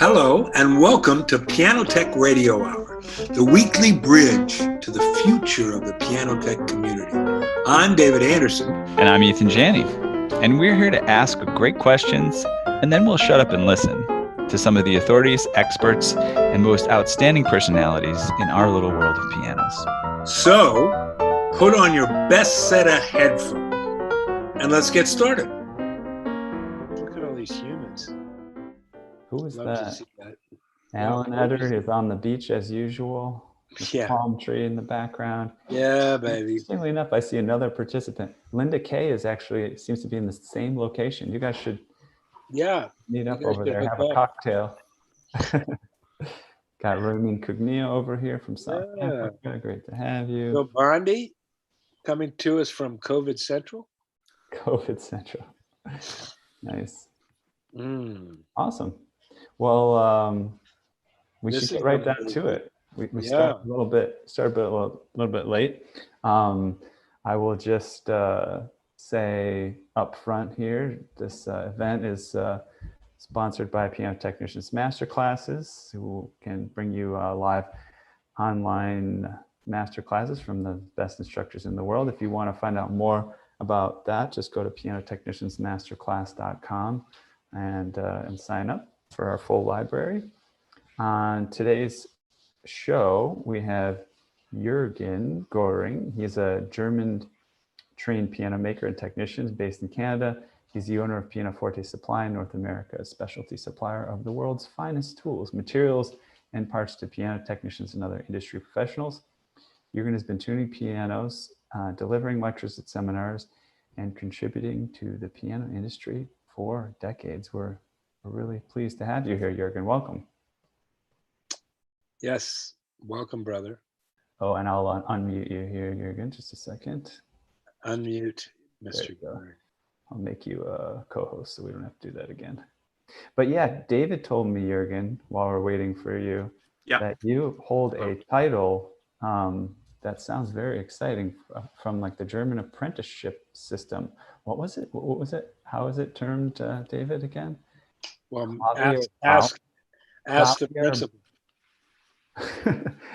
Hello and welcome to Piano Tech Radio Hour, the weekly bridge to the future of the piano tech community. I'm David Anderson. And I'm 𝐿𝐻𝐸th𝐸, and we're here to ask great questions, and then we'll shut up and listen to some of the authorities, experts, and most outstanding personalities in our little world of pianos. So, put on your best set of headphones, and let's get started. Look at all these humans. Who is Love that? to see that. Alan Eder is on the beach as usual. Yeah. Palm tree in the background. Yeah, baby. Interestingly enough, I see another participant. 𝐿𝐻𝐸 is actually seems to be in the same location. You guys should meet up over there, have a cocktail. Got 𝐉𝐻𝐸 over here from South Africa. Great to have you. So Bondi coming to us from COVID Central. COVID Central. Nice. Mm. Awesome. Well, we This should is get right gonna down be to it. We start a little bit late. I will just say up front here, this event is sponsored by Piano Technicians Masterclasses, who can bring you live online masterclasses from the best instructors in the world. If you want to find out more about that, just go to pianotechniciansmasterclass.com and sign up for our full library. On today's show, we have Jurgen Goering. He's a German-trained piano maker and technician based in Canada. He's the owner of Piano Forte Supply in North America, a specialty supplier of the world's finest tools, materials, and parts to piano technicians and other industry professionals. Jurgen has been tuning pianos, delivering lectures at seminars, and contributing to the piano industry for decades. We're really pleased to have you here, Jurgen. Welcome. Yes, welcome, brother. Oh, and I'll unmute you here, Jurgen, just a second. Unmute, Mr. Goering. I'll make you a co-host so we don't have to do that again. But yeah, David told me, Jurgen, while we're waiting for you, that you hold a title that sounds very exciting from like the German apprenticeship system. What was it? What was it? How is it termed, David, again? Well, ask the principal.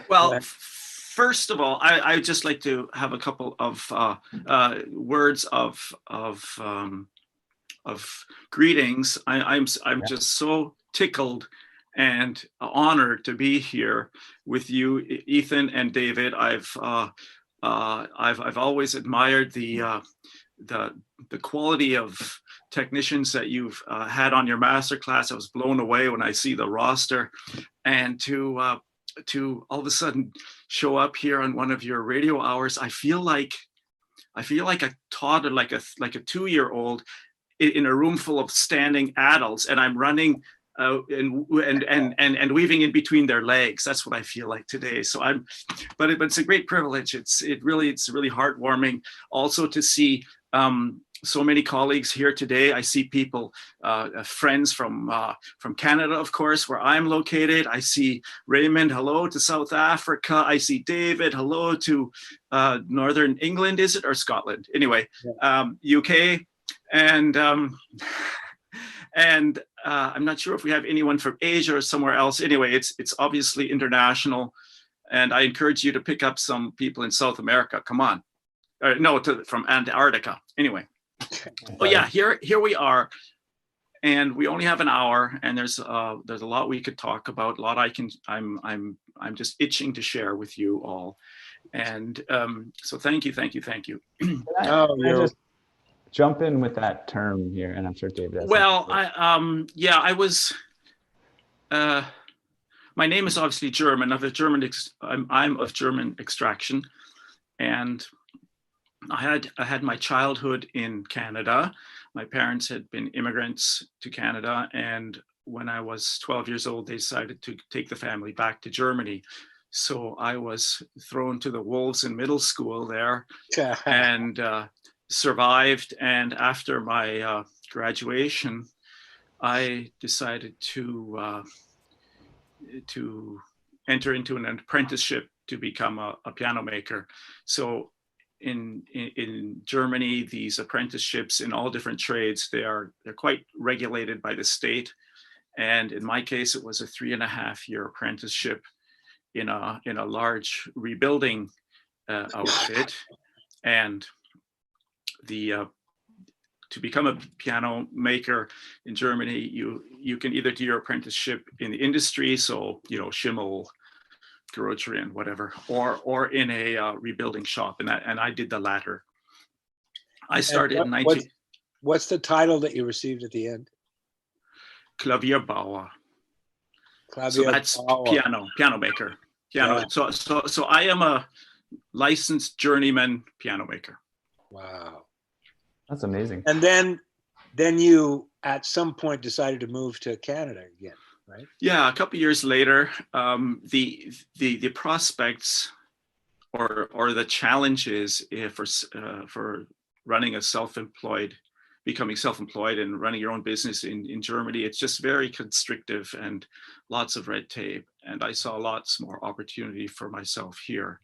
Well, first of all, I'd just like to have a couple of words of greetings. I'm just so tickled and honored to be here with you, Ethan and David. I've always admired the quality of technicians that you've had on your masterclass. I was blown away when I see the roster, and to all of a sudden show up here on one of your radio hours, I feel like a toddler, like a 2-year-old in a room full of standing adults, and I'm running and weaving in between their legs. That's what I feel like today. So but it's a great privilege. It's really heartwarming also to see so many colleagues here today. I see people, friends from Canada, of course, where I'm located. I see Raymond, hello to South Africa. I see David, hello to Northern England, is it, or Scotland? Anyway, UK, and I'm not sure if we have anyone from Asia or somewhere else. Anyway, it's obviously international, and I encourage you to pick up some people in South America. Come on, from Antarctica. Anyway. Oh yeah, here we are, and we only have an hour, and there's a lot we could talk about. A lot I'm just itching to share with you all, and so thank you. Can I just jump in with that term here, and I'm sure David has. Well, I was. My name is obviously German. I'm of German extraction, and I had my childhood in Canada. My parents had been immigrants to Canada, and when I was 12 years old, they decided to take the family back to Germany. So I was thrown to the wolves in middle school there and survived. And after my graduation, I decided to enter into an apprenticeship to become a piano maker. So in Germany, these apprenticeships in all different trades, they're quite regulated by the state. And in my case, it was a 3.5-year apprenticeship in a large rebuilding outfit. And to become a piano maker in Germany, you can either do your apprenticeship in the industry, so Schimmel, Grocery, and whatever, or in a rebuilding shop, and I did the latter. I started in 19. What's the title that you received at the end? Klavierbauer. So that's piano maker. Piano. Yeah. So I am a licensed journeyman piano maker. Wow, that's amazing. And then you at some point decided to move to Canada again, right? Yeah, a couple of years later, the prospects or the challenges for running becoming self-employed and running your own business in Germany, it's just very constrictive and lots of red tape. And I saw lots more opportunity for myself here.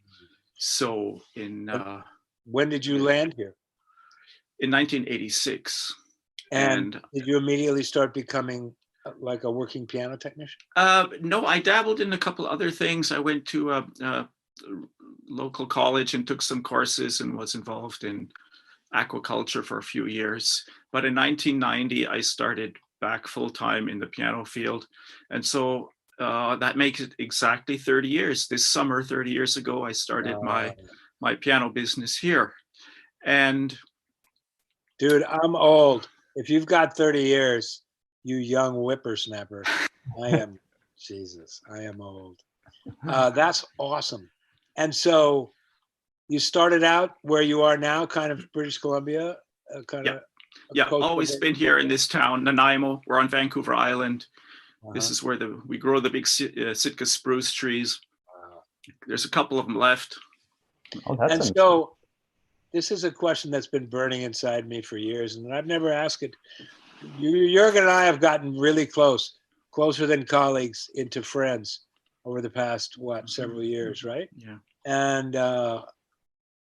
So when did you land here? In 1986. And did you immediately start becoming like a working piano technician? No, I dabbled in a couple other things. I went to a local college and took some courses and was involved in aquaculture for a few years. But in 1990, I started back full-time in the piano field. And so that makes it exactly 30 years. This summer, 30 years ago, I started my piano business here. And dude, I'm old. If you've got 30 years, you young whippersnapper, I am old. That's awesome. And so you started out where you are now, kind of British Columbia, Yeah, always been here in this town, Nanaimo. We're on Vancouver Island. This is where we grow the big Sitka spruce trees. There's a couple of them left. And so this is a question that's been burning inside me for years, and I've never asked it. Jurgen and I have gotten really closer than colleagues, into friends over the past, several years, right? Yeah. And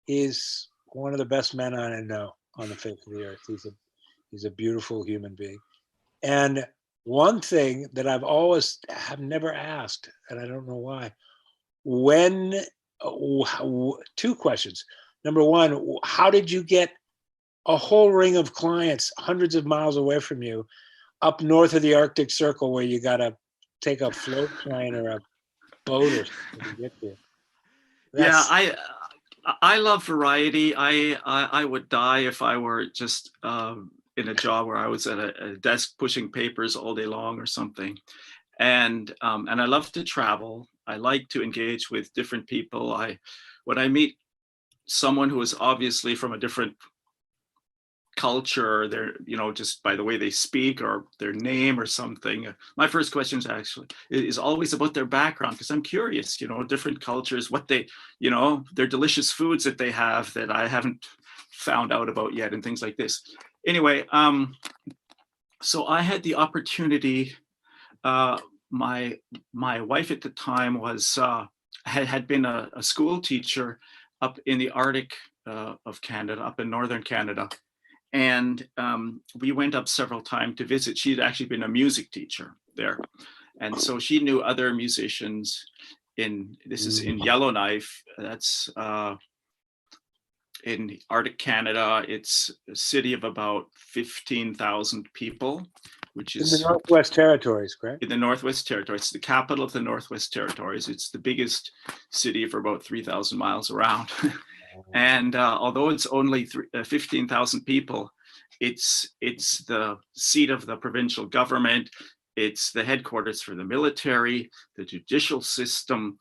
he's one of the best men I know on the face of the earth. He's a beautiful human being. And one thing that have never asked, and I don't know why, two questions. Number one, how did you get a whole ring of clients hundreds of miles away from you up north of the Arctic Circle, where you got to take a float plane or a boat or something to get there? Yeah, I love variety. I would die if I were just in a job where I was at a desk pushing papers all day long or something. And I love to travel. I like to engage with different people. When I meet someone who is obviously from a different culture, they're, just by the way they speak or their name or something, my first question is always about their background, because I'm curious, different cultures, what they, their delicious foods that they have that I haven't found out about yet, and things like this. Anyway, so I had the opportunity, my wife at the time was had been a school teacher up in the Arctic of Canada, up in northern Canada. And we went up several times to visit. She'd actually been a music teacher there. And so she knew other musicians this is in Yellowknife. That's in Arctic Canada. It's a city of about 15,000 people, which is in the Northwest Territories, correct? In the Northwest Territories. It's the capital of the Northwest Territories. It's the biggest city for about 3,000 miles around. And although it's only 15,000 people, it's the seat of the provincial government. It's the headquarters for the military, the judicial system,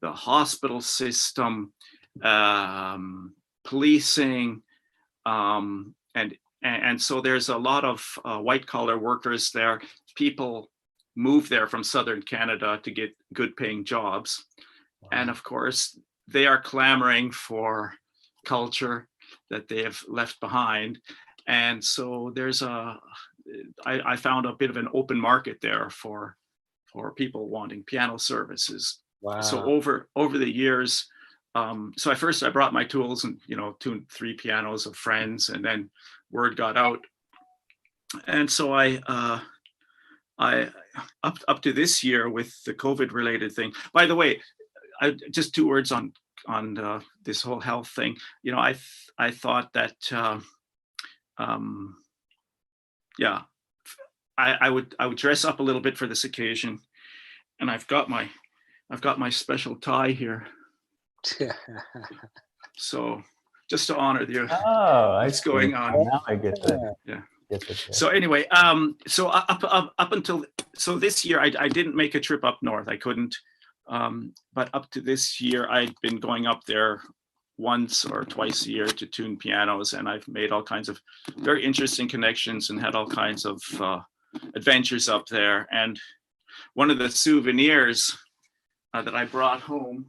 the hospital system, policing, and so there's a lot of white collar workers there. People move there from southern Canada to get good paying jobs. Wow. And of course, they are clamoring for culture that they have left behind. And so I found a bit of an open market there for people wanting piano services. Wow. So over the years, so I brought my tools and, 2, 3 pianos of friends, and then word got out. And so I up to this year with the COVID related thing. By the way, just 2 words on this whole health thing. You know, I thought that yeah, I would dress up a little bit for this occasion, and I've got my special tie here. So just to honor the what's going on. Now I get that. Yeah. Get that. So anyway, so up until this year, I didn't make a trip up north. I couldn't. But up to this year, I'd been going up there once or twice a year to tune pianos, and I've made all kinds of very interesting connections and had all kinds of adventures up there. And one of the souvenirs that I brought home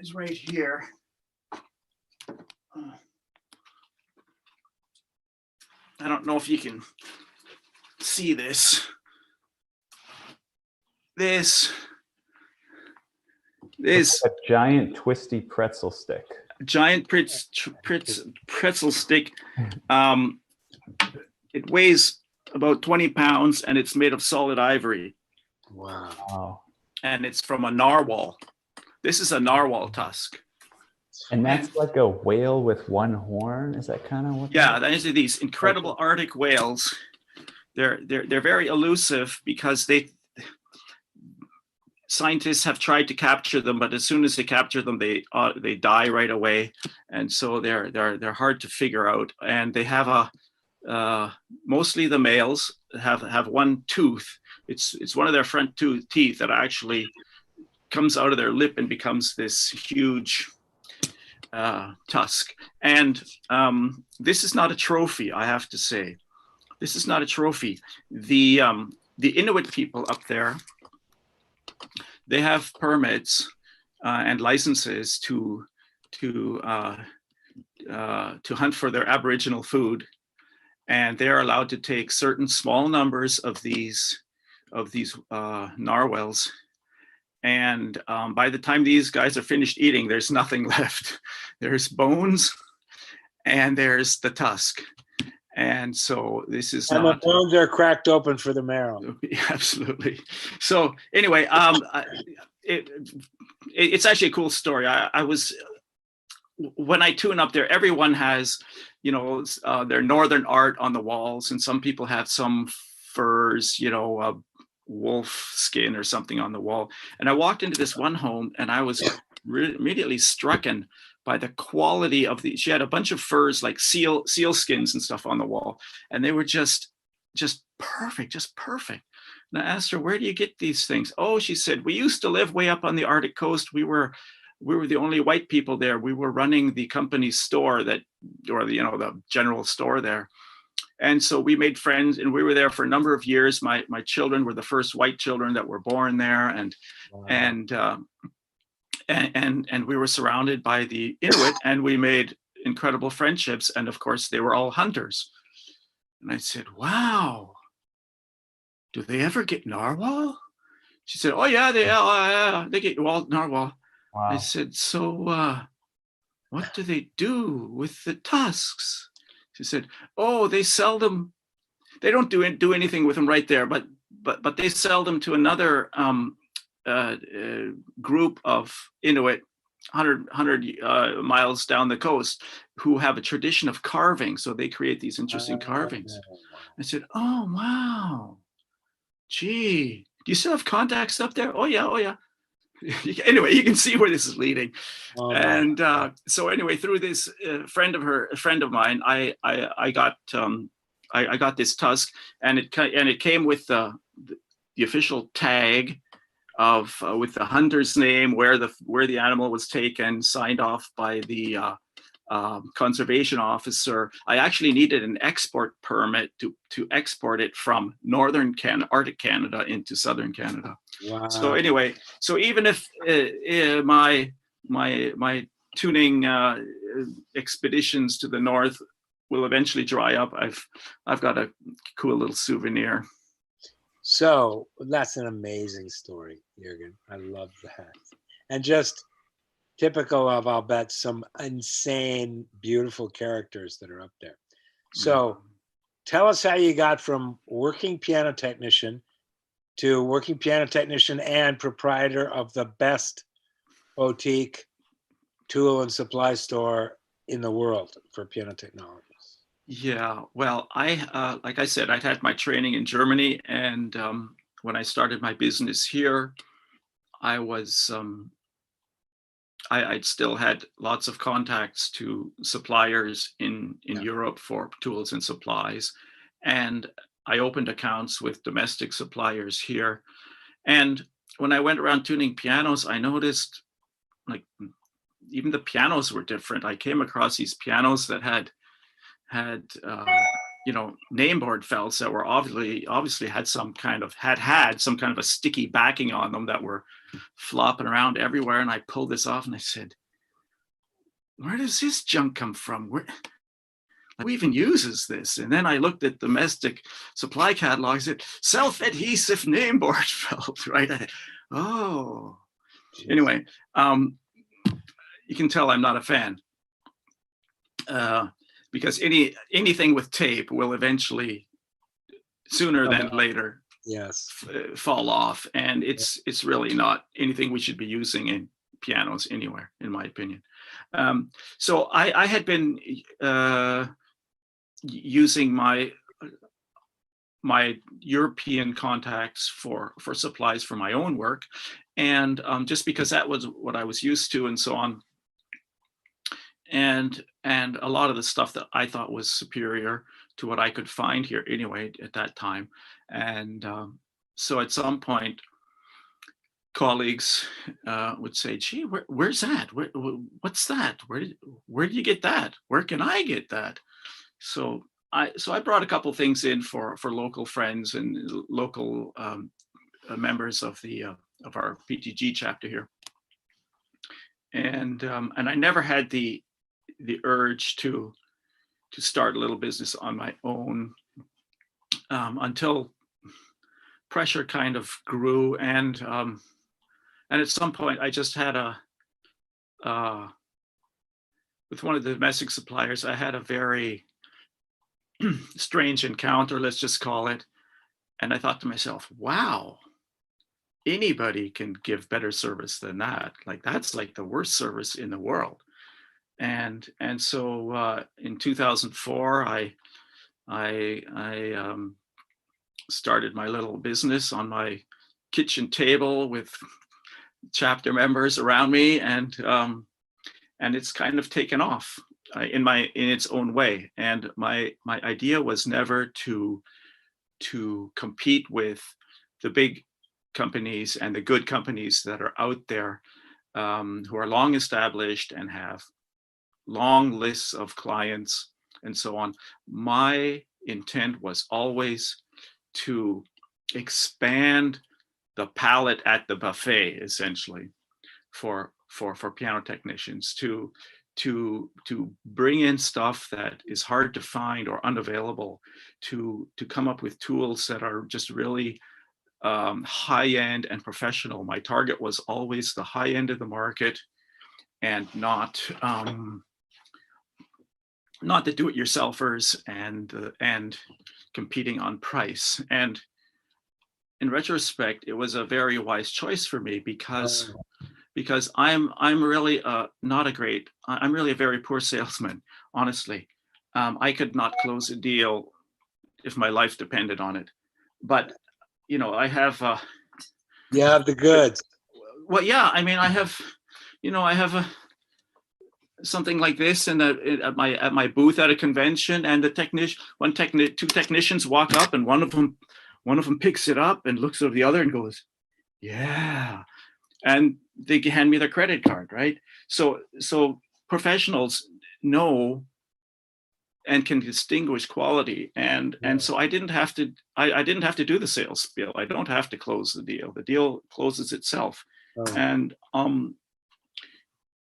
is right here. I don't know if you can see this. This a giant twisty pretzel stick. Giant pretzel stick. It weighs about 20 pounds, and it's made of solid ivory. Wow. And it's from a narwhal. This is a narwhal tusk. And that's like a whale with one horn. Is that kind of what? Yeah, these are these incredible Arctic whales. They're very elusive because scientists have tried to capture them, but as soon as they capture them, they die right away, and so they're hard to figure out. And they have mostly the males have one tooth. It's one of their front teeth that actually comes out of their lip and becomes this huge tusk. And this is not a trophy, I have to say. This is not a trophy. The Inuit people up there, they have permits and licenses to hunt for their Aboriginal food, and they are allowed to take certain small numbers of these narwhals. And by the time these guys are finished eating, there's nothing left. There's bones, and there's the tusk. And so this is and not. the bones are cracked open for the marrow. Absolutely. So anyway, it's actually a cool story. I was, when I tune up there, everyone has, you know, their northern art on the walls, and some people have some furs, you know, wolf skin or something on the wall. And I walked into this one home, and I was immediately strucken by the quality of she had a bunch of furs, like seal skins and stuff on the wall, and they were just perfect. And I asked her, where do you get these things? Oh, she said, we used to live way up on the Arctic coast. We were the only white people there. We were running the company's store the general store there. And so we made friends, and we were there for a number of years. My children were the first white children that were born there. And, wow. And we were surrounded by the Inuit, and we made incredible friendships. And of course, they were all hunters. And I said, wow, do they ever get narwhal? She said, oh yeah, they get narwhal. Wow. I said, so what do they do with the tusks? She said, oh, they sell them. They don't do anything with them right there, but they sell them to another group of Inuit 100 miles down the coast who have a tradition of carving. So they create these interesting carvings. I said, oh, wow. Gee, do you still have contacts up there? Oh, yeah. Anyway, you can see where this is leading. Oh, and so anyway, through this friend of mine, I got this tusk, and it came with the official tag of with the hunter's name, where the animal was taken, signed off by the conservation officer. I actually needed an export permit to export it from northern Arctic Canada into southern Canada. Wow. So anyway, so even if my tuning expeditions to the north will eventually dry up, I've got a cool little souvenir. So that's an amazing story, Jurgen. I love that. And just typical of, I'll bet, some insane, beautiful characters that are up there. So tell us how you got from working piano technician to working piano technician and proprietor of the best boutique tool and supply store in the world for piano technologies. Yeah, well, like I said, I'd had my training in Germany, and when I started my business here, I was I'd still had lots of contacts to suppliers in Europe for tools and supplies, and I opened accounts with domestic suppliers here. And when I went around tuning pianos, I noticed like even the pianos were different. I came across these pianos that had name board felts that were obviously had some kind of a sticky backing on them that were flopping around everywhere. And I pulled this off and I said, where does this junk come from? Who even uses this? And then I looked at domestic supply catalogs, it self-adhesive name board felt, right? Oh, geez. Anyway, you can tell I'm not a fan. Because anything with tape will eventually, sooner than later, fall off, and it's really not anything we should be using in pianos anywhere, in my opinion. So I had been using my European contacts for supplies for my own work, and just because that was what I was used to, and so on. And a lot of the stuff that I thought was superior to what I could find here anyway at that time. And so at some point, colleagues would say, gee, where's that? What's that? Where do you get that? Where can I get that? So I brought a couple things in for local friends and local members of our PTG chapter here. And I never had the urge to start a little business on my own until pressure kind of grew, and at some point I just had with one of the domestic suppliers, I had a very strange encounter, let's just call it, and I thought to myself, wow, anybody can give better service than that. Like that's like the worst service in the world. And so in 2004, I started my little business on my kitchen table with chapter members around me, and it's kind of taken off in its own way. And my idea was never to compete with the big companies and the good companies that are out there, who are long established and have long lists of clients and so on. My intent was always to expand the palette at the buffet, essentially, for piano technicians, to bring in stuff that is hard to find or unavailable, to come up with tools that are just really high-end and professional. My target was always the high end of the market, and not the do-it-yourselfers and competing on price. And in retrospect, it was a very wise choice for me, because I'm really I'm really a very poor salesman, honestly. I could not close a deal if my life depended on it. But I have you have the goods. Well, yeah, I mean, I have something like this at my booth at a convention, and two technicians walk up, and one of them picks it up and looks at the other and goes, yeah, and they hand me their credit card, right? So professionals know and can distinguish quality, and so I didn't have to do the sales spiel. I don't have to close the deal. The deal closes itself. And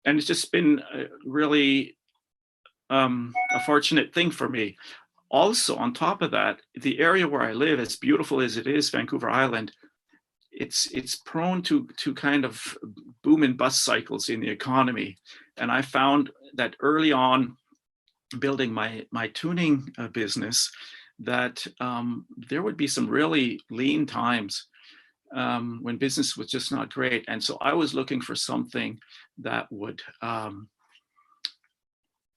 it's just been really a fortunate thing for me. Also, on top of that, the area where I live, as beautiful as it is, Vancouver Island, it's prone to kind of boom and bust cycles in the economy. And I found that early on, building my tuning business, that there would be some really lean times when business was just not great. And so I was looking for something that would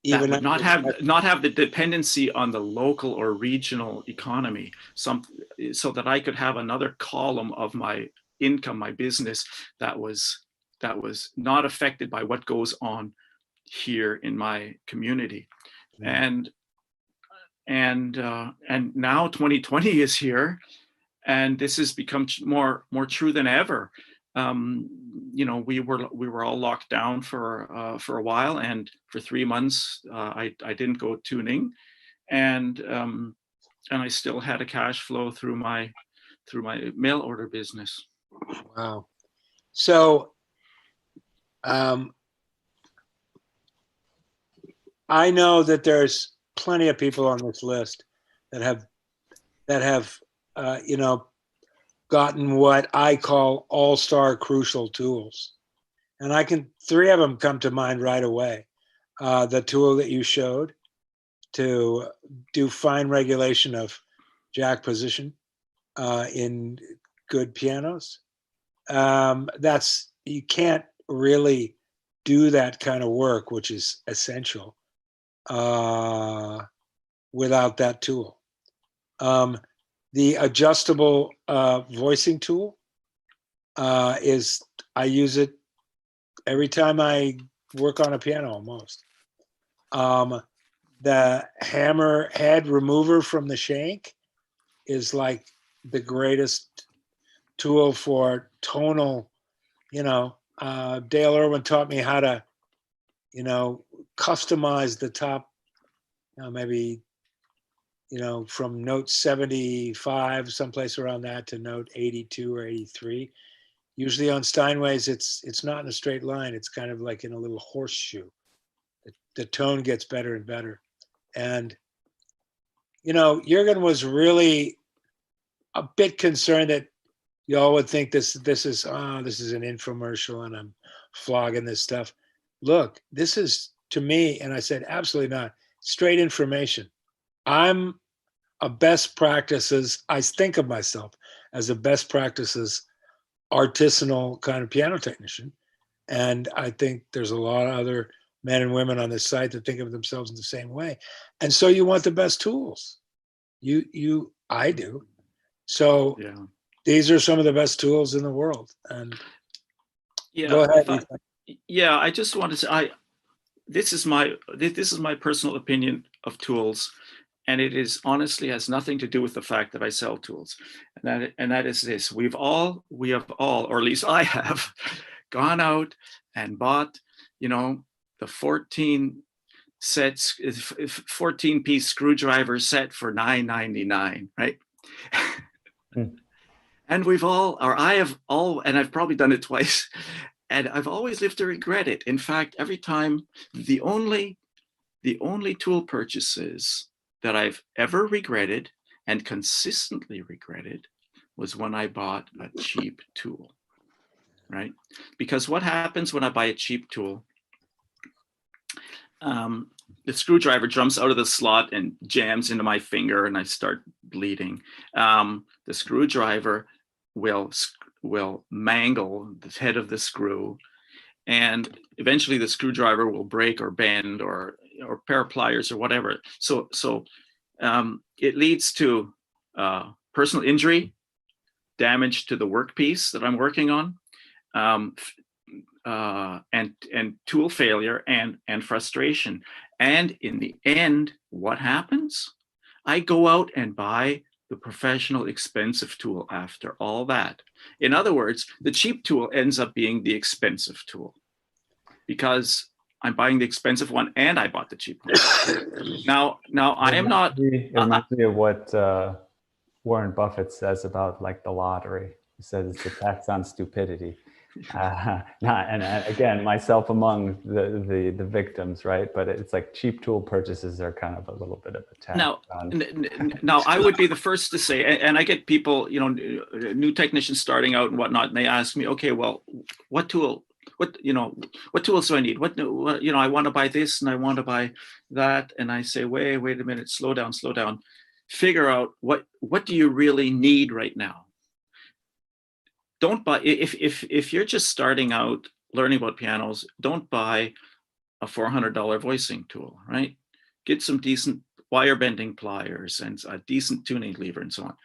not have the dependency on the local or regional economy, so that I could have another column of my income, my business, that was not affected by what goes on here in my community. And now 2020 is here, and this has become more true than ever. We were all locked down for a while, and for 3 months I didn't go tuning, and I still had a cash flow through my mail order business. Wow. So I know that there's plenty of people on this list that have gotten what I call all-star crucial tools. And 3 of them come to mind right away. The tool that you showed to do fine regulation of jack position in good pianos. You can't really do that kind of work, which is essential, without that tool. The adjustable voicing tool I use it every time I work on a piano almost. The hammer head remover from the shank is like the greatest tool for tonal, Dale Irwin taught me how to, customize the top, maybe, from note 75, someplace around that, to note 82 or 83. Usually on Steinways, it's not in a straight line. It's kind of like in a little horseshoe. The tone gets better and better. And, Jurgen was really a bit concerned that y'all would think this is an infomercial and I'm flogging this stuff. Look, this is, to me, and I said, absolutely not, straight information. I'm a best practices, I think of myself as a best practices artisanal kind of piano technician. And I think there's a lot of other men and women on this site that think of themselves in the same way. And so you want the best tools. I do. So yeah. These are some of the best tools in the world. And go ahead. I just want to say, this is my personal opinion of tools, and it is honestly has nothing to do with the fact that I sell tools, and that is this: we have all, or at least I have, gone out and bought, the 14-piece screwdriver set for $9.99, right? And I have all, and I've probably done it twice, and I've always lived to regret it. In fact, every time, the only tool purchases that I've ever regretted and consistently regretted was when I bought a cheap tool, right? Because what happens when I buy a cheap tool? The screwdriver jumps out of the slot and jams into my finger, and I start bleeding. The screwdriver will mangle the head of the screw, and eventually the screwdriver will break or bend or pair of pliers or whatever. So it leads to personal injury, damage to the workpiece that I'm working on, and tool failure and frustration. And in the end, what happens? I go out and buy the professional expensive tool after all that. In other words, the cheap tool ends up being the expensive tool because I'm buying the expensive one and I bought the cheap one. Now I am not. It reminds me of what Warren Buffett says about like the lottery. He says it's a tax on stupidity. And again, myself among the victims, right? But it's like cheap tool purchases are kind of a little bit of a tax. Now I would be the first to say, and I get people, new technicians starting out and whatnot, and they ask me, okay, well, what tools do I need? What I want to buy this and I want to buy that, and I say, wait a minute, slow down. figure out what do you really need right now. Don't buy, if you're just starting out learning about pianos, don't buy a $400 voicing tool, right? Get some decent wire bending pliers and a decent tuning lever and so on.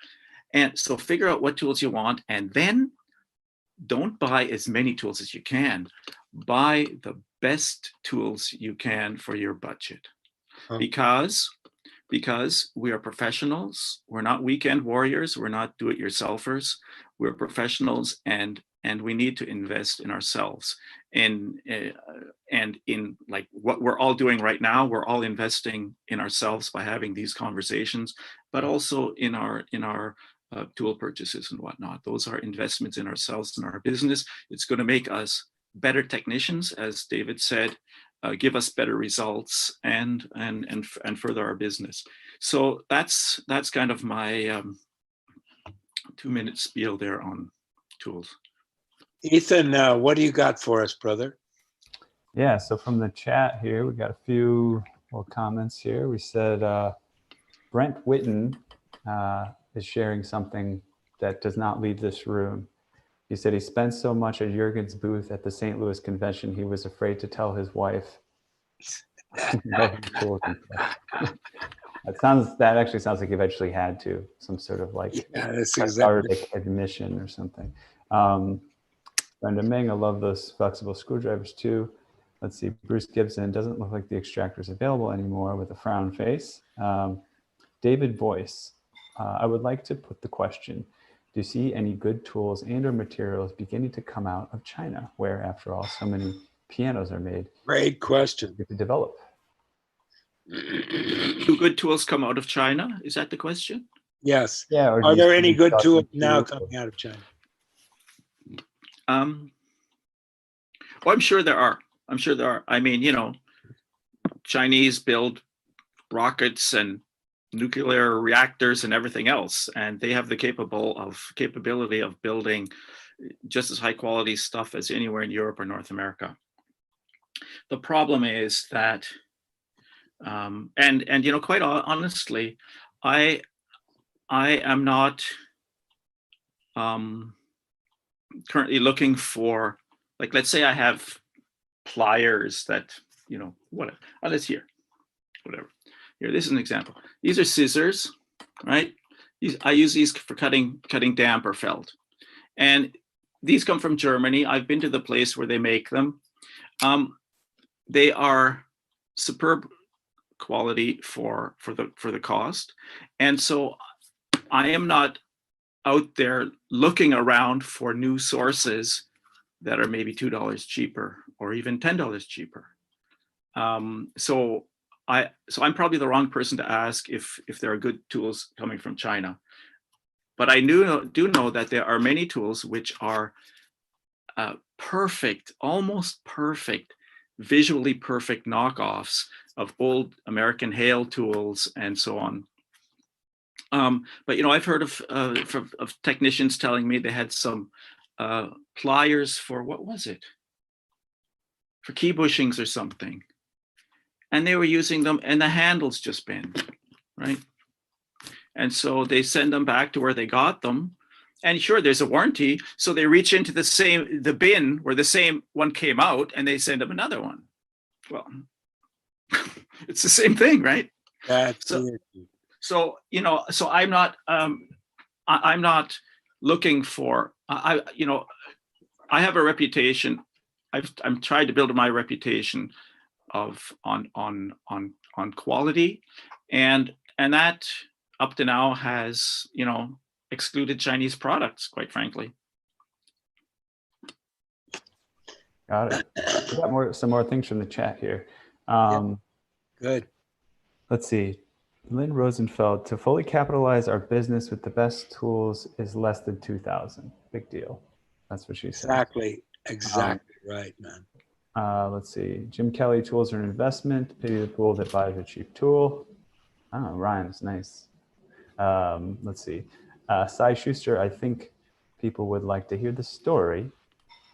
And so figure out what tools you want, and then don't buy as many tools as you can. Buy the best tools you can for your budget. Because we are professionals. We're not weekend warriors. We're not do-it-yourselfers. We're professionals, and we need to invest in ourselves. And in like what we're all doing right now, we're all investing in ourselves by having these conversations, but also in our tool purchases and whatnot. Those are investments in ourselves and our business. It's going to make us better technicians, as David said, give us better results, and further our business. So that's kind of my 2-minute spiel there on tools. Ethan, what do you got for us, brother? Yeah, so from the chat here, we got a few little comments here. We said Brent Witten is sharing something that does not leave this room. He said he spent so much at Jurgen's booth at the St. Louis convention, he was afraid to tell his wife. That actually sounds like he eventually had to, some sort of like cathartic admission or something. Brenda Ming, I love those flexible screwdrivers too. Let's see, Bruce Gibson, doesn't look like the extractor is available anymore, with a frown face. David Voice, I would like to put the question, do you see any good tools and or materials beginning to come out of China, where after all, so many pianos are made? Great question. To develop. Do good tools come out of China? Is that the question? Yes. Yeah. Are there any good tools now coming out of China? Well, I'm sure there are. I mean, you know, Chinese build rockets and nuclear reactors and everything else, and they have the capability of building just as high quality stuff as anywhere in Europe or North America. The problem is that, and you know, quite honestly, I am not currently looking for, like, let's say I have pliers that, you know, whatever. Let's hear, whatever. Here, this is an example. These are scissors, right? I use these for cutting damper felt, and these come from Germany. I've been to the place where they make them. They are superb quality for the cost, and so I am not out there looking around for new sources that are maybe $2 cheaper or even $10 cheaper. So I'm probably the wrong person to ask if there are good tools coming from China. But I do know that there are many tools which are perfect, almost perfect, visually perfect knockoffs of old American Hale tools and so on. But you know, I've heard of technicians telling me they had some pliers for, what was it? For key bushings or something. And they were using them and the handles just bend, right? And so they send them back to where they got them. And sure, there's a warranty. So they reach into the bin where the same one came out and they send them another one. Well, it's the same thing, right? That's so you know, so I'm not looking for, you know, I have a reputation. I'm trying to build my reputation on quality, and that up to now has, you know, excluded Chinese products, quite frankly. Got it. We got some more things from the chat here. Good. Let's see. Lynn Rosenfeld, to fully capitalize our business with the best tools is less than 2,000. Big deal. That's what she said. Exactly right, man. Let's see. Jim Kelly, tools are an investment. Pity the fool that buys a cheap tool. Oh, rhymes. Nice. Let's see. Cy Schuster, I think people would like to hear the story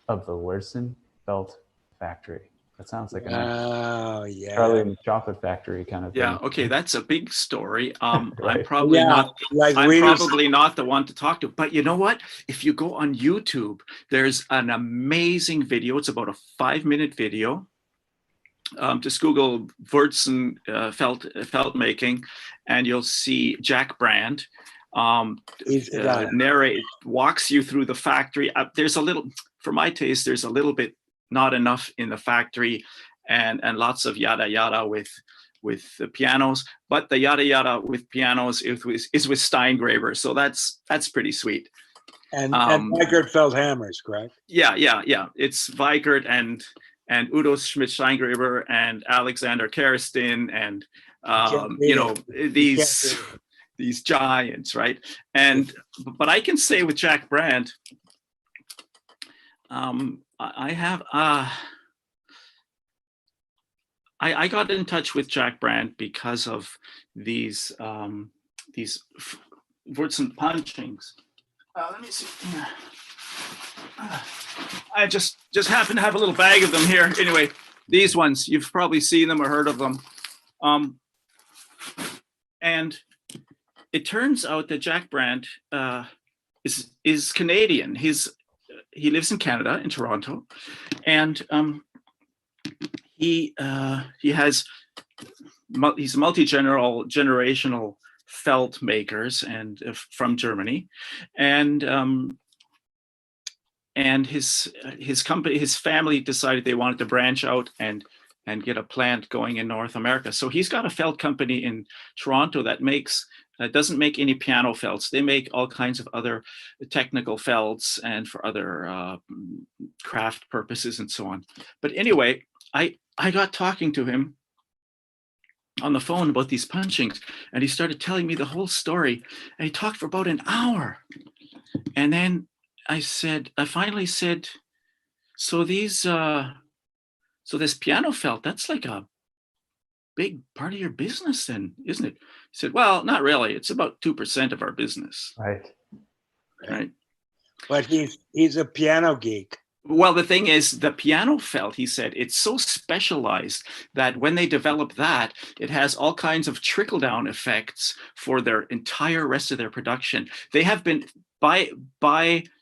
of the Werson Belt Factory. That sounds like a Oh, yeah. Charlie and the Chocolate Factory kind of thing. Yeah. Okay, that's a big story. I'm Right. probably Yeah, not. like I'm Wheaties. probably not the one to talk to. But you know what? If you go on YouTube, there's an amazing video. It's about a 5-minute video. Just Google Wurzen felt making, and you'll see Jack Brand He's the guy. walks you through the factory. There's a little, for my taste, there's a little bit not enough in the factory, and lots of yada yada with the pianos. But the yada yada with pianos is with Steingraber, so that's pretty sweet. And Weikert felt hammers, correct? Yeah. It's Weikert and Udo Schmidt-Steingraber and Alexander Kerstin and these giants, right? And but I can say with Jack Brand, I got in touch with Jack Brand because of these Wurzen punchings. Let me see. I just happen to have a little bag of them here. Anyway, these ones, you've probably seen them or heard of them. And it turns out that Jack Brand is Canadian. He lives in Canada, in Toronto, and he's multi-generational felt makers and from Germany, and his company, his family decided they wanted to branch out and get a plant going in North America. So he's got a felt company in Toronto that doesn't make any piano felts. They make all kinds of other technical felts and for other craft purposes and so on. But anyway, I got talking to him on the phone about these punchings, and he started telling me the whole story, and he talked for about an hour. And then I finally said, so this piano felt, that's like a big part of your business then, isn't it? He said, well, not really. It's about 2% of our business. Right. But he's a piano geek. Well, the thing is, the piano felt, he said, it's so specialized that when they develop that, it has all kinds of trickle-down effects for their entire rest of their production. They have been, by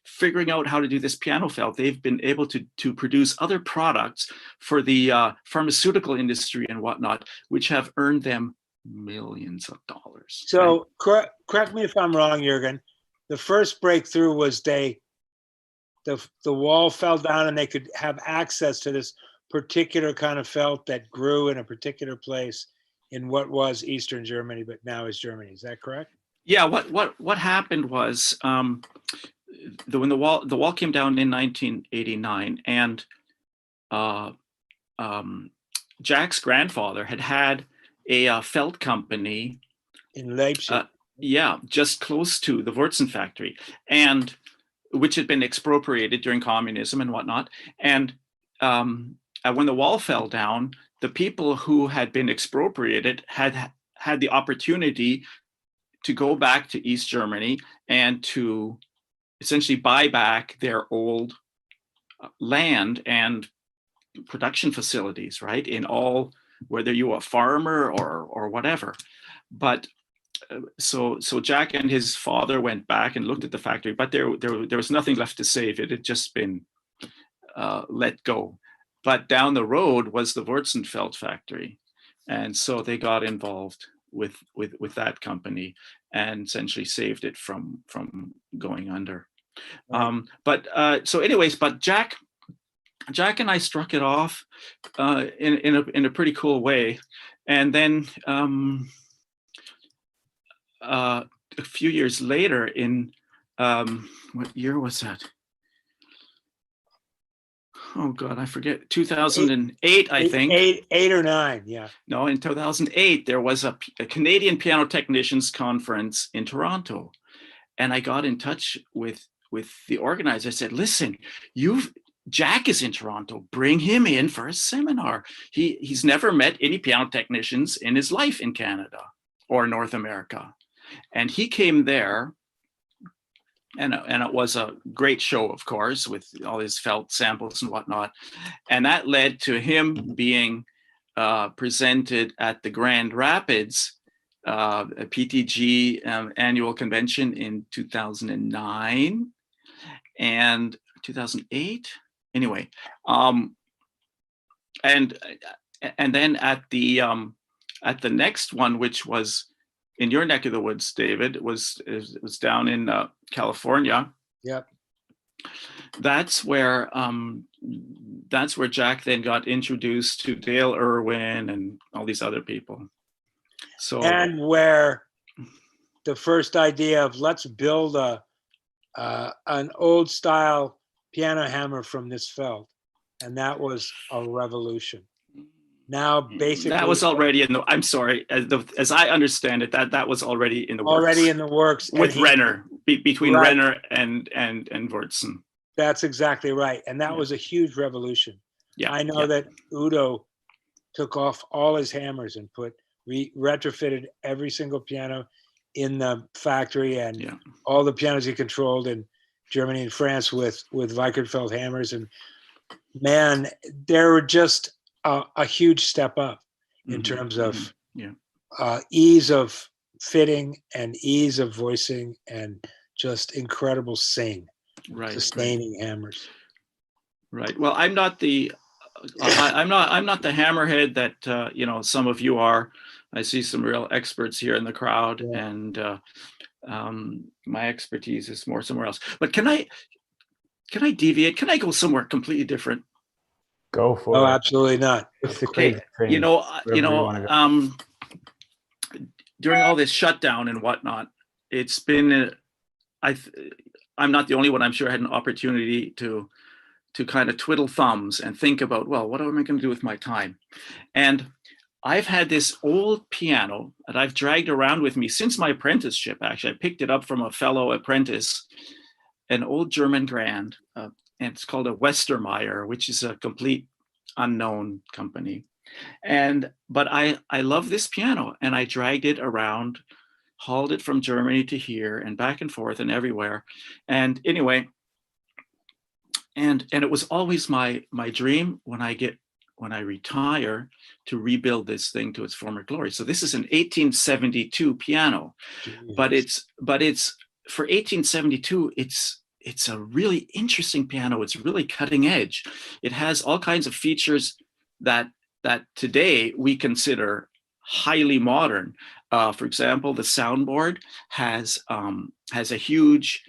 figuring out how to do this piano felt, they've been able to produce other products for the pharmaceutical industry and whatnot, which have earned them millions of dollars. So correct me if I'm wrong, Jurgen. The first breakthrough was the wall fell down and they could have access to this particular kind of felt that grew in a particular place in what was Eastern Germany, but now is Germany. Is that correct? Yeah. What happened was when the wall came down in 1989, and Jack's grandfather had a felt company In Leipzig. Just close to the Wurzen factory, and which had been expropriated during communism and whatnot. And when the wall fell down, the people who had been expropriated had the opportunity to go back to East Germany and to essentially buy back their old land and production facilities, right? In all, whether you were a farmer or whatever. But so Jack and his father went back and looked at the factory, but there was nothing left to save. It had just been let go. But down the road was the Wurzenfeld factory, and so they got involved with that company and essentially saved it from going under. Right. But Jack and I struck it off in a pretty cool way, and then. A few years later, in what year was that? Oh God, I forget. 2008, I think. Eight or nine, yeah. No, in 2008, there was a Canadian Piano Technicians Conference in Toronto, and I got in touch with the organizer. I said, "Listen, Jack is in Toronto. Bring him in for a seminar. He's never met any piano technicians in his life in Canada or North America." And he came there, it was a great show, of course, with all his felt samples and whatnot. And that led to him being presented at the Grand Rapids PTG annual convention in 2009 and 2008. Anyway, and then at the next one, which was in your neck of the woods, David, it was down in California. Yep. That's where Jack then got introduced to Dale Irwin and all these other people. So, and where the first idea of let's build an old style piano hammer from this felt, and that was a revolution. Now, basically, that was already in the. I'm sorry, as I understand it, that was already in the works. Already in the works with Renner, between right. Renner and Wurtzen. That's exactly right, and that was a huge revolution. Yeah, I know that Udo took off all his hammers and retrofitted every single piano in the factory, and all the pianos he controlled in Germany and France with Weichert hammers. And man, they were just a huge step up in terms of ease of fitting and ease of voicing and just incredible sustaining hammers. Right. Well, I'm not the I'm not the hammerhead that some of you are. I see some real experts here in the crowd, and my expertise is more somewhere else. But can I deviate? Can I go somewhere completely different? Go for it. Oh, absolutely not. It's the crazy train. During all this shutdown and whatnot, it's been I'm not the only one. I'm sure I had an opportunity to kind of twiddle thumbs and think about, well, what am I going to do with my time? And I've had this old piano that I've dragged around with me since my apprenticeship. Actually, I picked it up from a fellow apprentice, an old German grand, and it's called a Westermeier, which is a complete unknown company. But I love this piano, and I dragged it around, hauled it from Germany to here and back and forth and everywhere. And anyway, and it was always my dream when I retire to rebuild this thing to its former glory. So this is an 1872 piano. Jeez. but it's for 1872, it's a really interesting piano. It's really cutting edge. It has all kinds of features that today we consider highly modern. For example, the soundboard has a huge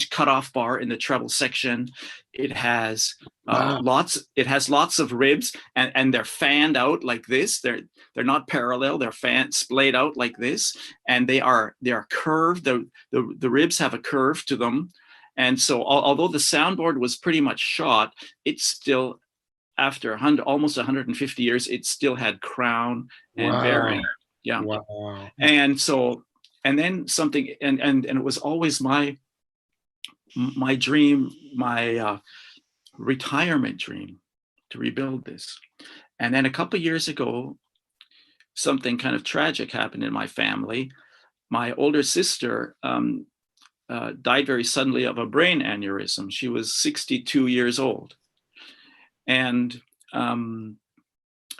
cutoff bar in the treble section. It has lots of ribs, and they're fanned out like this. They're not parallel. They're splayed out like this, and they are curved. The ribs have a curve to them, and so although the soundboard was pretty much shot, it's still, after almost 150 years, it still had crown and bearing. Yeah. Wow. And so, and then something, and it was always my dream, my retirement dream, to rebuild this. And then a couple of years ago, something kind of tragic happened in my family. My older sister died very suddenly of a brain aneurysm. She was 62 years old. And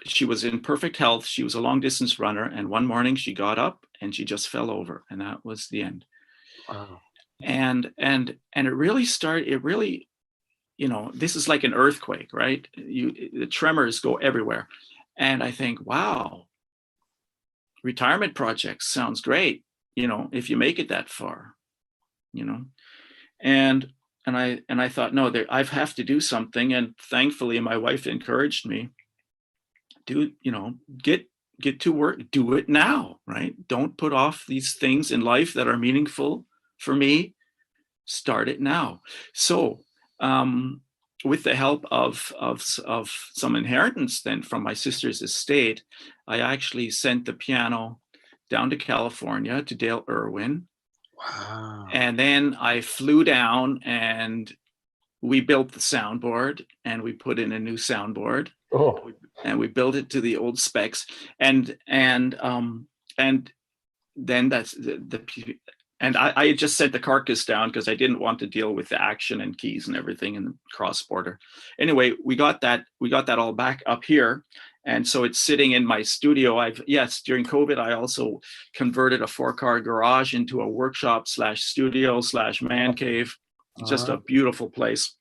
she was in perfect health. She was a long distance runner. And one morning she got up and she just fell over, and that was the end. Wow. And it really started, this is like an earthquake, right? The tremors go everywhere. And I think, wow, retirement projects sounds great, if you make it that far, and I thought, no, I have to do something. And thankfully, my wife encouraged me to, get to work, do it now, right? Don't put off these things in life that are meaningful for me. Start it now. So, with the help of some inheritance then from my sister's estate, I actually sent the piano down to California to Dale Irwin. Wow. And then I flew down and we built the soundboard, and we put in a new soundboard. Oh. And we built it to the old specs. And then that's I had just sent the carcass down because I didn't want to deal with the action and keys and everything and cross border. Anyway, we got that all back up here. And so it's sitting in my studio. Yes, during COVID, I also converted a 4-car garage into a workshop / studio / man cave. It's just a beautiful place.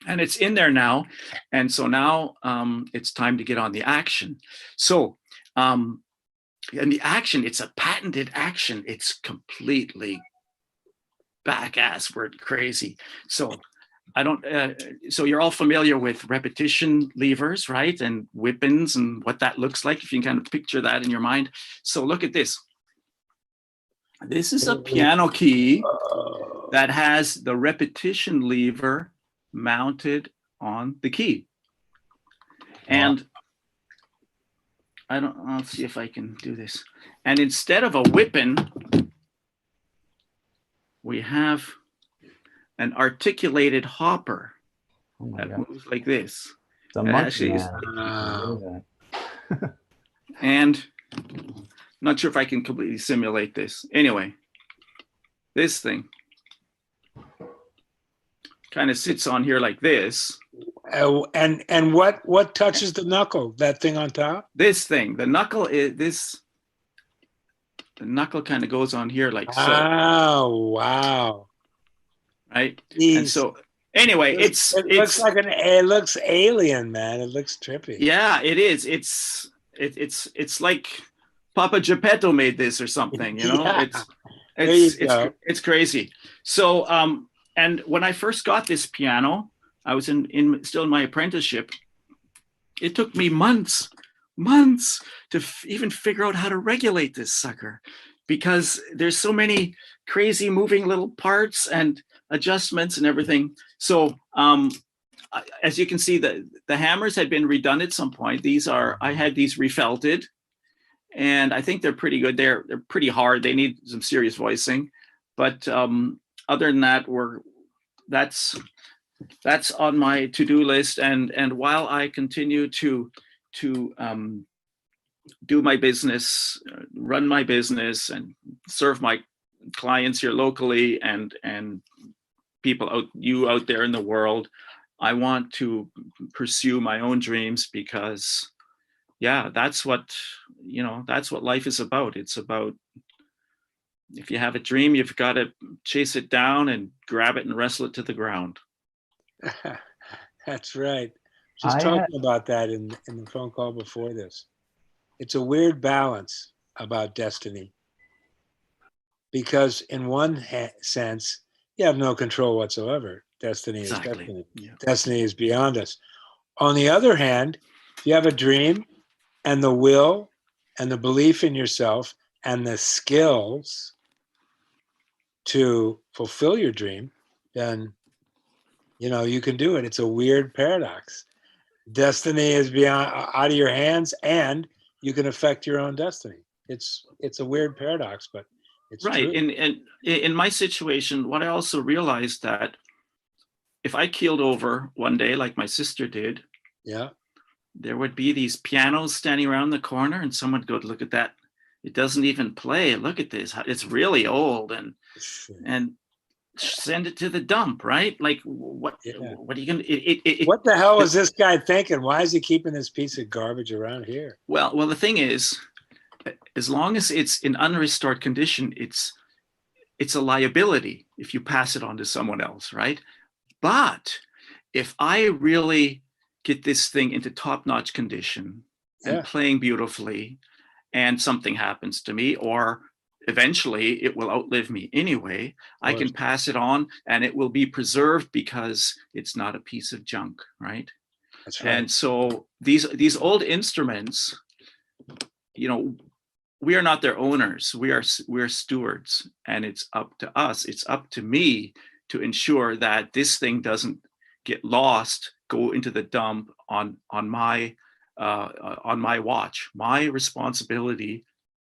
And it's in there now. And so now it's time to get on the action. So, and the action, it's a patented action. It's completely back-ass word crazy. So I don't, so you're all familiar with repetition levers, right? And whippings and what that looks like, if you can kind of picture that in your mind. So look at this. This is a piano key that has the repetition lever mounted on the key. And I'll see if I can do this. And instead of a whipping, we have an articulated hopper that moves like this. The monkey man. And I'm not sure if I can completely simulate this. Anyway, this thing kind of sits on here like this. And what touches the knuckle? That thing on top? This thing. The knuckle is this. The knuckle kind of goes on here like so. Oh, wow. Right. Jeez. And so anyway, it looks like it looks alien, man. It looks trippy. Yeah, it is. It's like Papa Geppetto made this or something, you know. Yeah. It's crazy. So and when I first got this piano, I was still in my apprenticeship. It took me months to even figure out how to regulate this sucker, because there's so many crazy moving little parts and adjustments and everything. So as you can see, the hammers had been redone at some point. I had these refelted, and I think they're pretty good. They're pretty hard. They need some serious voicing, but other than that, that's on my to-do list. And while I continue to do my business, run my business, and serve my clients here locally and people out there in the world, I want to pursue my own dreams, because that's what life is about. It's about, if you have a dream, you've got to chase it down and grab it and wrestle it to the ground. That's right. Just talking about that in the phone call before this. It's a weird balance about destiny, because in one sense, you have no control whatsoever. Destiny is destiny. Yeah. Destiny is beyond us. On the other hand, if you have a dream and the will and the belief in yourself and the skills to fulfill your dream, then you can do it. It's a weird paradox. Destiny is beyond, out of your hands, and you can affect your own destiny. It's a weird paradox, but it's right. True. And in my situation, what I also realized, that if I keeled over one day like my sister did, there would be these pianos standing around the corner, and someone would go, "Look at that. It doesn't even play. Look at this. It's really old." And send it to the dump, right? Like, what are you gonna? What the hell is this guy thinking? Why is he keeping this piece of garbage around here? Well, the thing is, as long as it's in unrestored condition, it's a liability if you pass it on to someone else, right? But if I really get this thing into top-notch condition and playing beautifully, and something happens to me, or eventually it will outlive me anyway, I can pass it on and it will be preserved, because it's not a piece of junk, right? That's right. And so these old instruments, we are not their owners. We're stewards, and it's up to us. It's up to me to ensure that this thing doesn't get lost, go into the dump on my watch. My responsibility.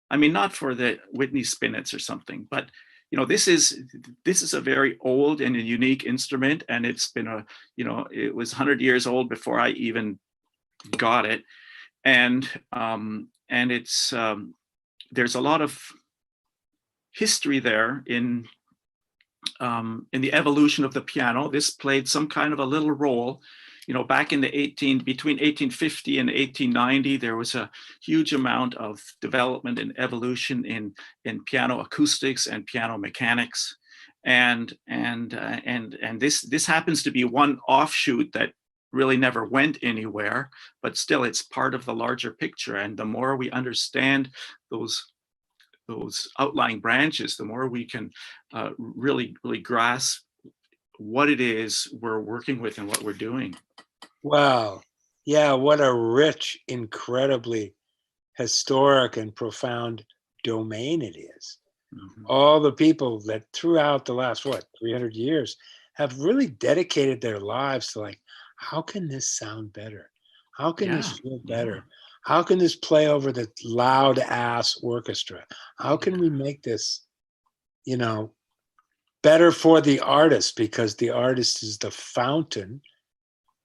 I mean, not for the Whitney Spinets or something, but this is a very old and a unique instrument, and it's been it was 100 years old before I even got it, and it's there's a lot of history there in the evolution of the piano. This played some kind of a little role. You know, back in between 1850 and 1890, there was a huge amount of development and evolution in piano acoustics and piano mechanics, and this happens to be one offshoot that really never went anywhere, but still it's part of the larger picture. And the more we understand those outlying branches, the more we can really grasp what it is we're working with and what we're doing. Wow. Yeah, what a rich, incredibly historic and profound domain it is. Mm-hmm. All the people that throughout the last, 300 years have really dedicated their lives to like, how can this sound better? How can this feel better? How can this play over the loud ass orchestra? How can we make this, you know, better for the artist? Because the artist is the fountain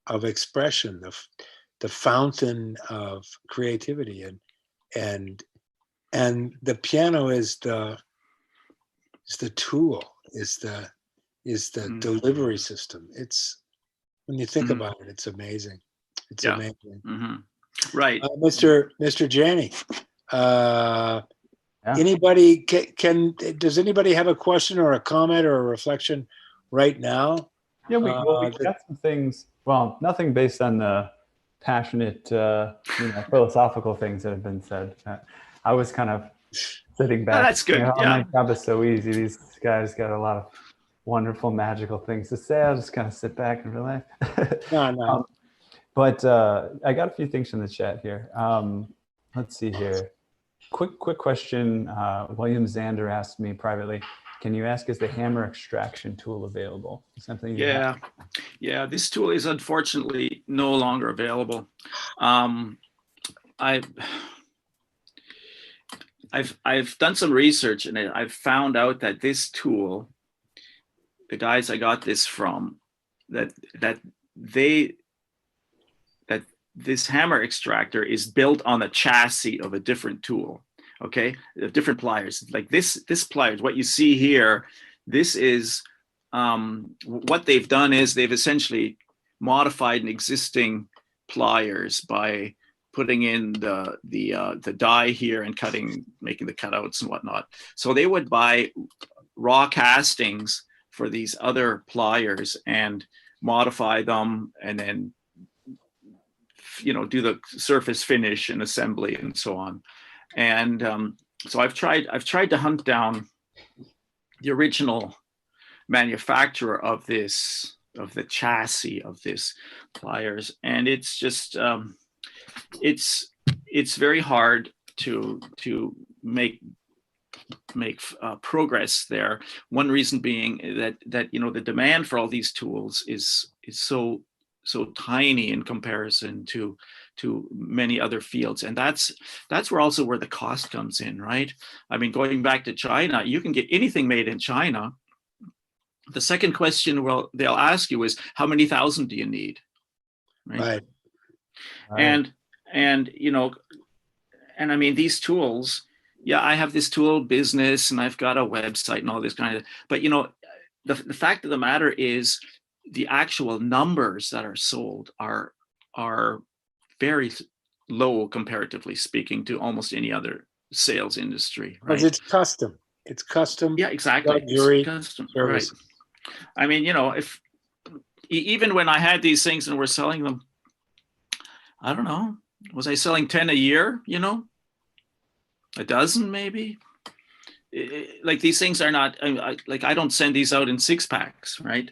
of expression, the fountain of creativity, and the piano is the tool, is the delivery system. It's, when you think about it, it's amazing. It's amazing. Mm-hmm. Right. Mr. Janney, anybody does anybody have a question or a comment or a reflection right now? Yeah, we got some things. Well, nothing based on the passionate, philosophical things that have been said. I was kind of sitting back. Oh, that's good. My job is so easy. These guys got a lot of wonderful, magical things to say. I'll just kind of sit back and relax. No. But I got a few things in the chat here. Let's see here. Quick question. William Zander asked me privately, can you ask, is the hammer extraction tool available? Something? Yeah. This tool is unfortunately no longer available. I've done some research, and I've found out that this tool, the guys I got this from, that this hammer extractor is built on the chassis of a different tool. Okay, different pliers. Like this pliers, what you see here, this is what they've done is they've essentially modified an existing pliers by putting in the die here and making the cutouts and whatnot. So they would buy raw castings for these other pliers and modify them, and then do the surface finish and assembly and so on. And so I've tried to hunt down the original manufacturer of the chassis of this pliers, and it's just it's very hard to make progress there. One reason being that the demand for all these tools is so tiny in comparison to many other fields, and that's where the cost comes in, right? I mean, going back to China, you can get anything made in China. The second question they'll ask you is, how many thousand do you need, right? And I mean, these tools, I have this tool business and I've got a website and all this kind of, but the fact of the matter is the actual numbers that are sold are very low, comparatively speaking, to almost any other sales industry, right? Because it's custom. Yeah, exactly. It's custom, right? I mean, if even when I had these things and we're selling them, I don't know, was I selling 10 a year? A dozen maybe. Like, these things are not. I don't send these out in 6-packs, right?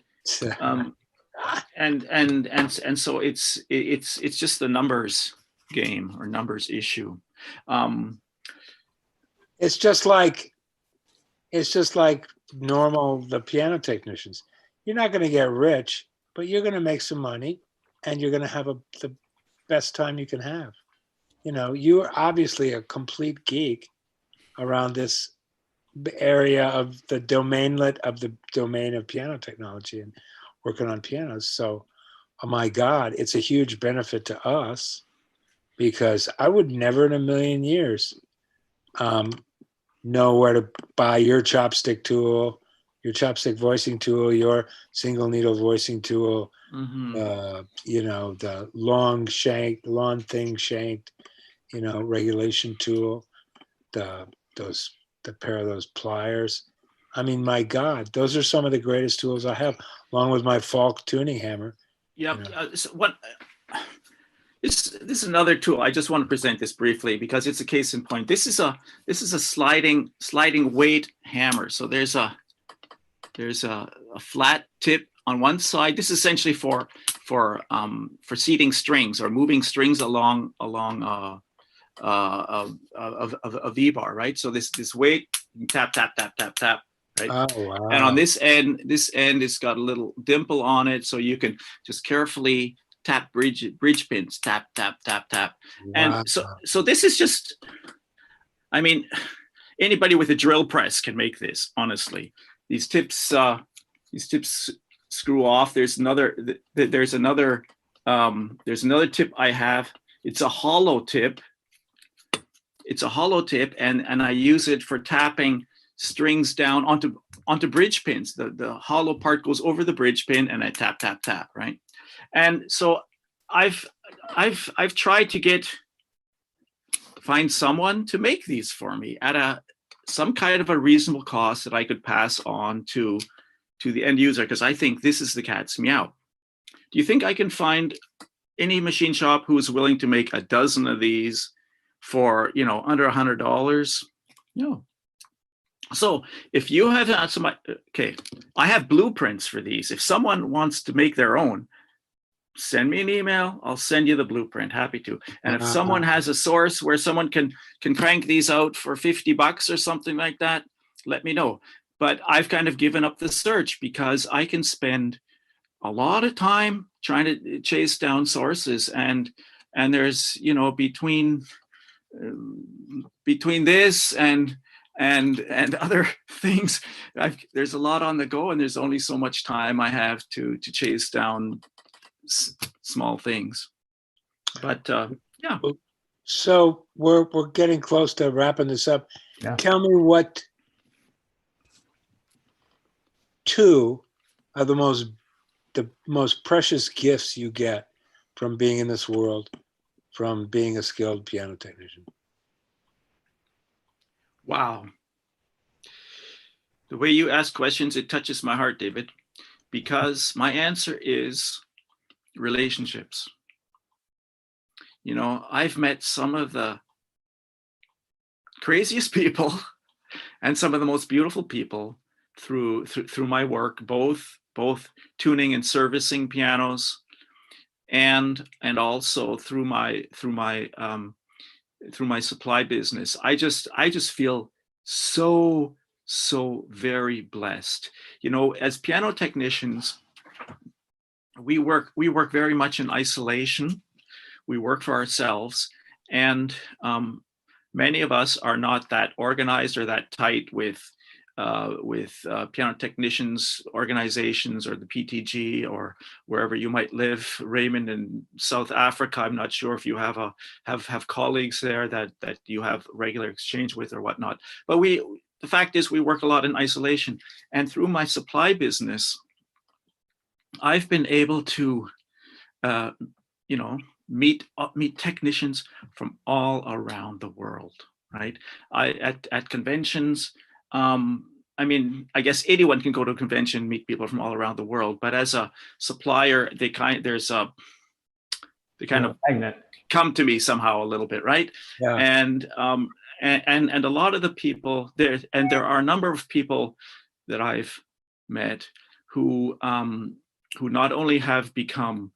And so it's just the numbers game or numbers issue. It's just like the piano technicians. You're not going to get rich, but you're going to make some money, and you're going to have the best time you can have. You're obviously a complete geek around this area of the domain of piano technology and working on pianos. So, oh my God, it's a huge benefit to us, because I would never in a million years know where to buy your chopstick tool, your chopstick voicing tool, your single needle voicing tool, you know, the long thing shanked, you know, regulation tool, the pair of those pliers. I mean, my God, those are some of the greatest tools I have, along with my Falk tuning hammer. Yeah. You know. So what? This is another tool. I just want to present this briefly because it's a case in point. This is a sliding weight hammer. So there's a flat tip on one side. This is essentially for seating strings or moving strings along a V-bar, right? So this weight, tap tap tap tap tap. Right. Oh, wow. And on this end, it's got a little dimple on it, so you can just carefully tap bridge pins, tap tap tap tap. Wow. And so this is just, I mean, anybody with a drill press can make this. Honestly, these tips screw off. There's another tip I have. It's a hollow tip. And I use it for tapping strings down onto bridge pins. The hollow part goes over the bridge pin, and I tap tap tap, right? And so I've tried to find someone to make these for me at some kind of a reasonable cost that I could pass on to the end user, because I think this is the cat's meow. Do you think I can find any machine shop who is willing to make a dozen of these for, you know, under $100? No. So if you have I have blueprints for these. If someone wants to make their own, send me an email. I'll send you the blueprint. Happy to. And if someone has a source where someone can crank these out for $50 or something like that, let me know. But I've kind of given up the search because I can spend a lot of time trying to chase down sources, and there's, you know, between this and other things, there's a lot on the go, and there's only so much time I have to chase down small things. But yeah. So we're getting close to wrapping this up. Yeah. Tell me what two are the most precious gifts you get from being in this world, from being a skilled piano technician. Wow. The way you ask questions, it touches my heart, David, because my answer is relationships. You know, I've met some of the craziest people and some of the most beautiful people through my work, both tuning and servicing pianos, and also through my supply business. I just feel so very blessed. You know, as piano technicians, we work very much in isolation. We work for ourselves, and many of us are not that organized or that tight with piano technicians organizations or the PTG or wherever you might live. Raymond in South Africa, I'm not sure if you have colleagues there that you have regular exchange with or whatnot. But the fact is, we work a lot in isolation. And through my supply business, I've been able to, you know, meet technicians from all around the world. Right? At conventions. I mean, I guess anyone can go to a convention and meet people from all around the world, but as a supplier, they kind of come to me somehow a little bit, right? Yeah. And a lot of the people there, and there are a number of people that I've met who not only have become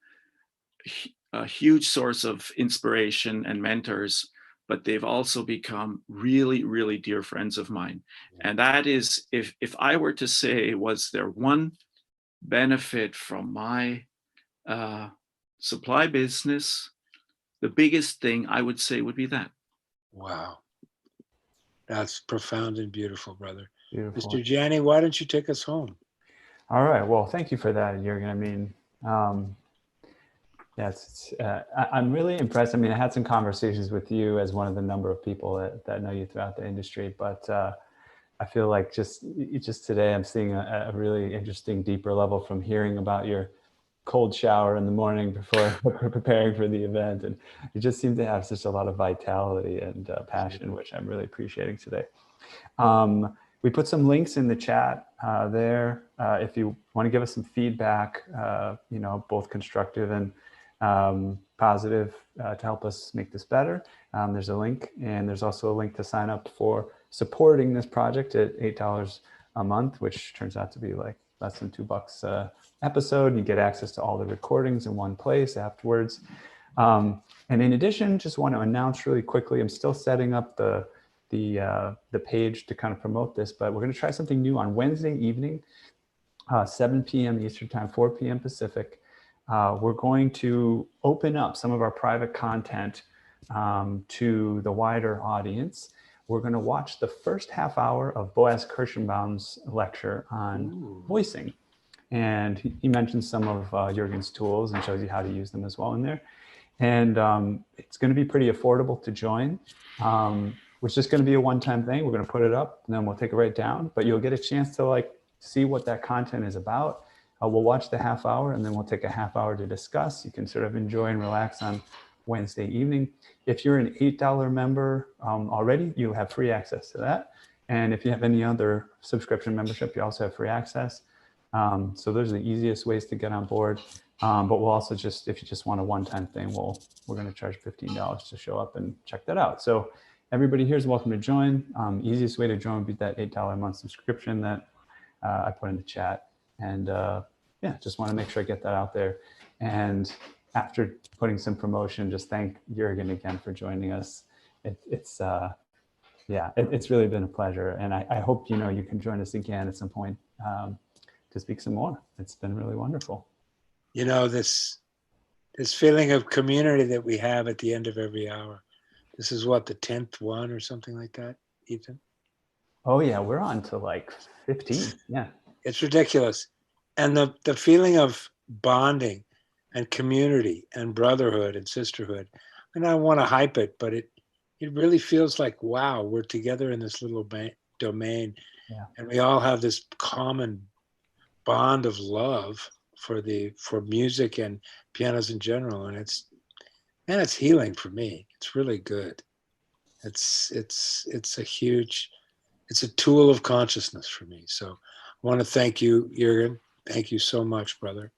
a huge source of inspiration and mentors, but they've also become really, really dear friends of mine. And that is, if I were to say, was there one benefit from my supply business, the biggest thing I would say would be that. Wow. That's profound and beautiful, brother. Beautiful. Mr. Jani, why don't you take us home? All right. Well, thank you for that, Jurgen. I mean, Yes, I'm really impressed. I mean, I had some conversations with you as one of the number of people that know you throughout the industry, but I feel like just today I'm seeing a really interesting, deeper level from hearing about your cold shower in the morning before preparing for the event. And you just seem to have such a lot of vitality and passion, which I'm really appreciating today. We put some links in the chat there. If you want to give us some feedback, both constructive and positive to help us make this better, there's a link, and there's also a link to sign up for supporting this project at $8 a month, which turns out to be like less than $2 a episode. You get access to all the recordings in one place afterwards. And in addition, just want to announce really quickly, I'm still setting up the page to kind of promote this, but we're going to try something new on Wednesday evening, 7 p.m. Eastern time, 4 p.m. Pacific. We're going to open up some of our private content to the wider audience. We're going to watch the first half hour of Boaz Kirschenbaum's lecture on voicing. And he mentions some of Jurgen's tools and shows you how to use them as well in there. And it's going to be pretty affordable to join. It's just going to be a one-time thing. We're going to put it up and then we'll take it right down, but you'll get a chance to see what that content is about. We'll watch the half hour and then we'll take a half hour to discuss. You can sort of enjoy and relax on Wednesday evening. If you're an $8 member already, you have free access to that. And if you have any other subscription membership, you also have free access. So those are the easiest ways to get on board. But we'll also if you just want a one-time thing, we're going to charge $15 to show up and check that out. So everybody here is welcome to join. Easiest way to join would be that $8 a month subscription that I put in the chat. And just want to make sure I get that out there. And after putting some promotion, just thank Jurgen again for joining us. It's really been a pleasure. And I hope, you can join us again at some point to speak some more. It's been really wonderful. This feeling of community that we have at the end of every hour. This is what, the 10th one or something like that, Ethan? Oh yeah, we're on to 15. Yeah. It's ridiculous. And the feeling of bonding and community and brotherhood and sisterhood. And I want to hype it, but it really feels like, wow, we're together in this little domain. Yeah. And we all have this common bond of love for music and pianos in general. And it's healing for me. It's really good. It's a tool of consciousness for me. So I want to thank you, Jurgen. Thank you so much, brother.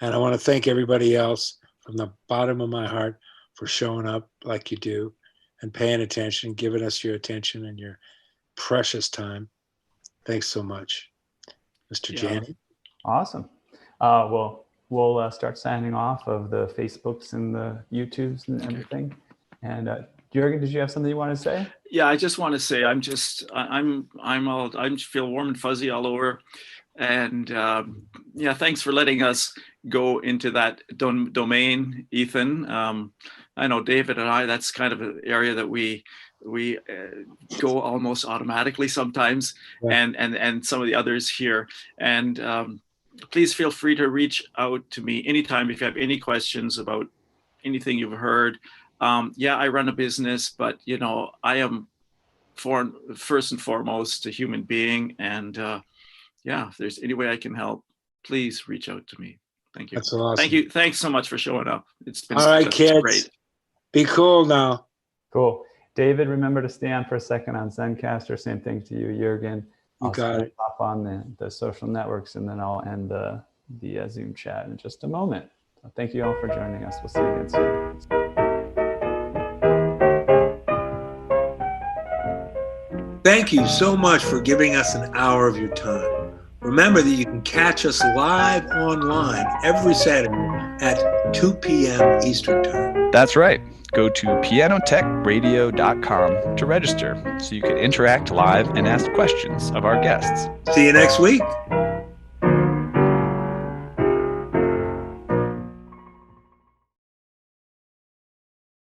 And I want to thank everybody else from the bottom of my heart for showing up like you do and paying attention, giving us your attention and your precious time. Thanks so much, Mr. Janney. Awesome. We'll start signing off of the Facebooks and the YouTubes and everything. And Jurgen, did you have something you want to say? Yeah, I just want to say I feel warm and fuzzy all over. And thanks for letting us go into that domain, Ethan. I know David and I, that's kind of an area that we go almost automatically sometimes, yeah. and some of the others here. And please feel free to reach out to me anytime if you have any questions about anything you've heard. I run a business, but I am first and foremost a human being, and if there's any way I can help, please reach out to me. Thank you. That's awesome. Thank you. Thanks so much for showing up. It's been all right, kids. Great. Be cool now. Cool. David, remember to stay on for a second on Zencastr. Same thing to you, Jurgen. You got it. Hop on the social networks, and then I'll end the Zoom chat in just a moment. So thank you all for joining us. We'll see you again soon. Thank you so much for giving us an hour of your time. Remember that you can catch us live online every Saturday at 2 p.m. Eastern Time. That's right. Go to pianotechradio.com to register so you can interact live and ask questions of our guests. See you next week.